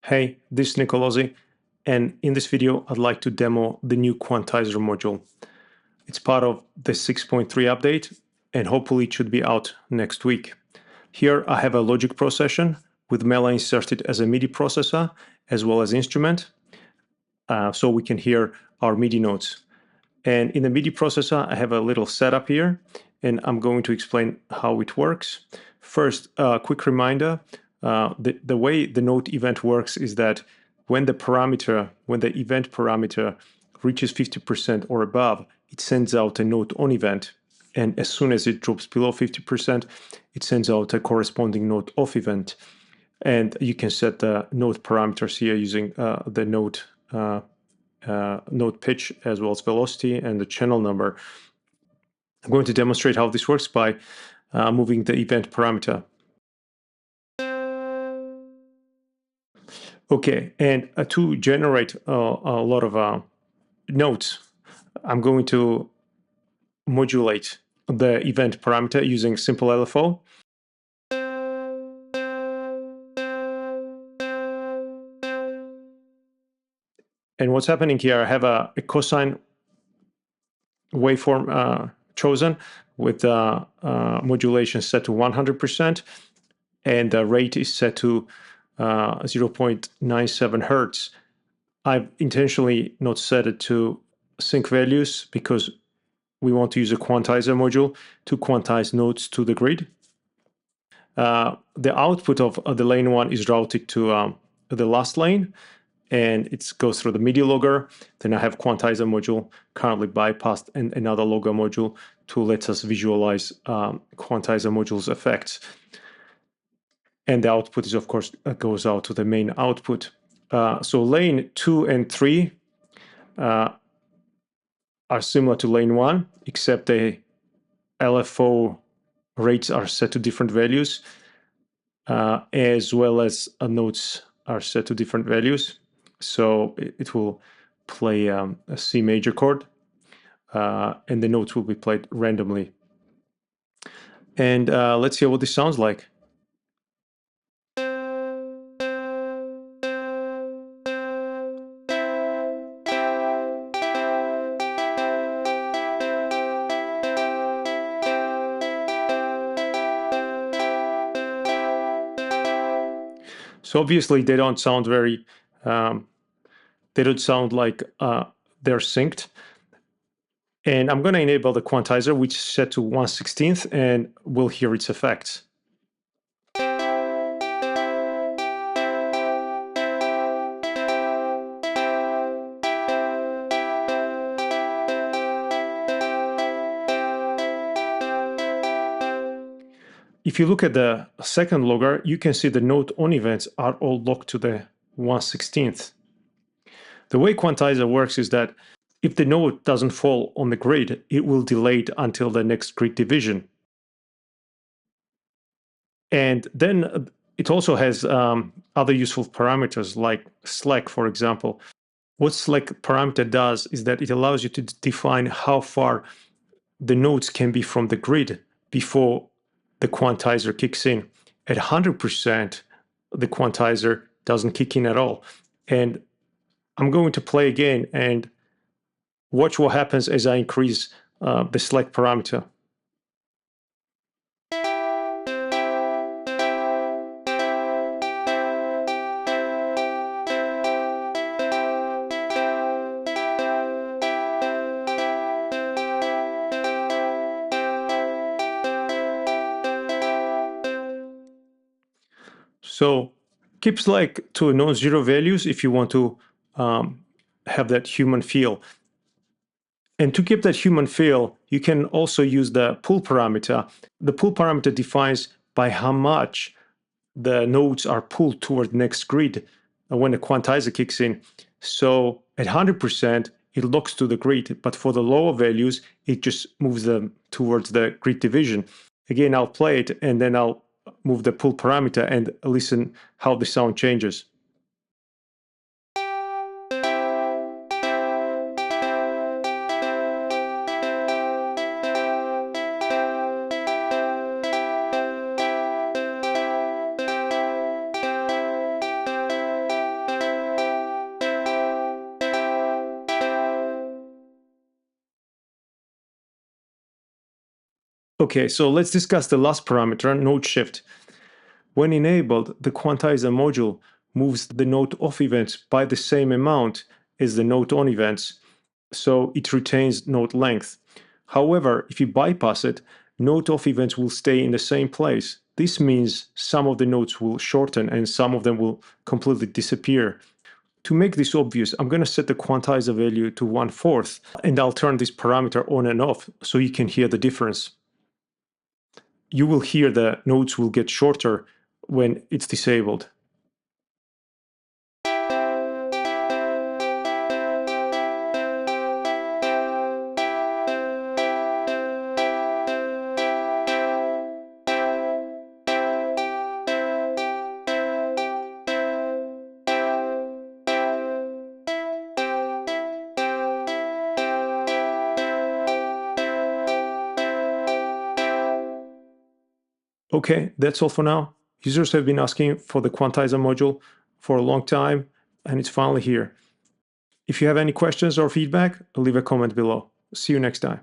Hey, this is Nicolozzi, and in this video, I'd like to demo the new Quantiser module. It's part of the 6.3 update, and hopefully it should be out next week. Here I have a logic procession with Mela inserted as a MIDI processor as well as instrument, so we can hear our MIDI notes. And in the MIDI processor, I have a little setup here, and I'm going to explain how it works. First, a quick reminder. The way the note event works is that when the event parameter reaches 50% or above, it sends out a note on event. And as soon as it drops below 50%, it sends out a corresponding note off event. And you can set the note parameters here using the note pitch as well as velocity and the channel number. I'm going to demonstrate how this works by moving the event parameter. Okay, and to generate a lot of notes, I'm going to modulate the event parameter using simple LFO. And what's happening here, I have a cosine waveform chosen with modulation set to 100%, and the rate is set to 0.97 hertz. I've intentionally not set it to sync values because we want to use a quantizer module to quantize notes to the grid. The output of the lane 1 is routed to the last lane, and it goes through the MIDI logger. Then I have quantizer module currently bypassed and another logger module to let us visualize quantizer module's effects. And the output is, of course, goes out to the main output. So lane 2 and 3 are similar to lane 1, except the LFO rates are set to different values, as well as notes are set to different values. So it will play a C major chord, and the notes will be played randomly. And let's hear what this sounds like. So obviously they don't sound very, they don't sound like they're synced. And I'm going to enable the quantizer, which is set to 1/16, and we'll hear its effects. If you look at the second logger, you can see the note on events are all locked to the 1/16. The way Quantiser works is that if the note doesn't fall on the grid, it will delay it until the next grid division. And then it also has other useful parameters like slack, for example. What slack parameter does is that it allows you to define how far the notes can be from the grid before the quantizer kicks in. At 100%, the quantizer doesn't kick in at all. And I'm going to play again and watch what happens as I increase the slack parameter. So keep slack to non-zero values if you want to have that human feel. And to keep that human feel, you can also use the pull parameter. The pull parameter defines by how much the nodes are pulled toward the next grid when the quantizer kicks in. So at 100%, it locks to the grid, but for the lower values, it just moves them towards the grid division. Again, I'll play it and then I'll move the pull parameter and listen how the sound changes. Okay, so let's discuss the last parameter, note shift. When enabled, the Quantiser module moves the note off events by the same amount as the note on events, so it retains note length. However, if you bypass it, note off events will stay in the same place. This means some of the notes will shorten and some of them will completely disappear. To make this obvious, I'm going to set the quantizer value to 1/4, and I'll turn this parameter on and off so you can hear the difference. You will hear the notes will get shorter when it's disabled. Okay, that's all for now. Users have been asking for the Quantizer module for a long time, and it's finally here. If you have any questions or feedback, leave a comment below. See you next time.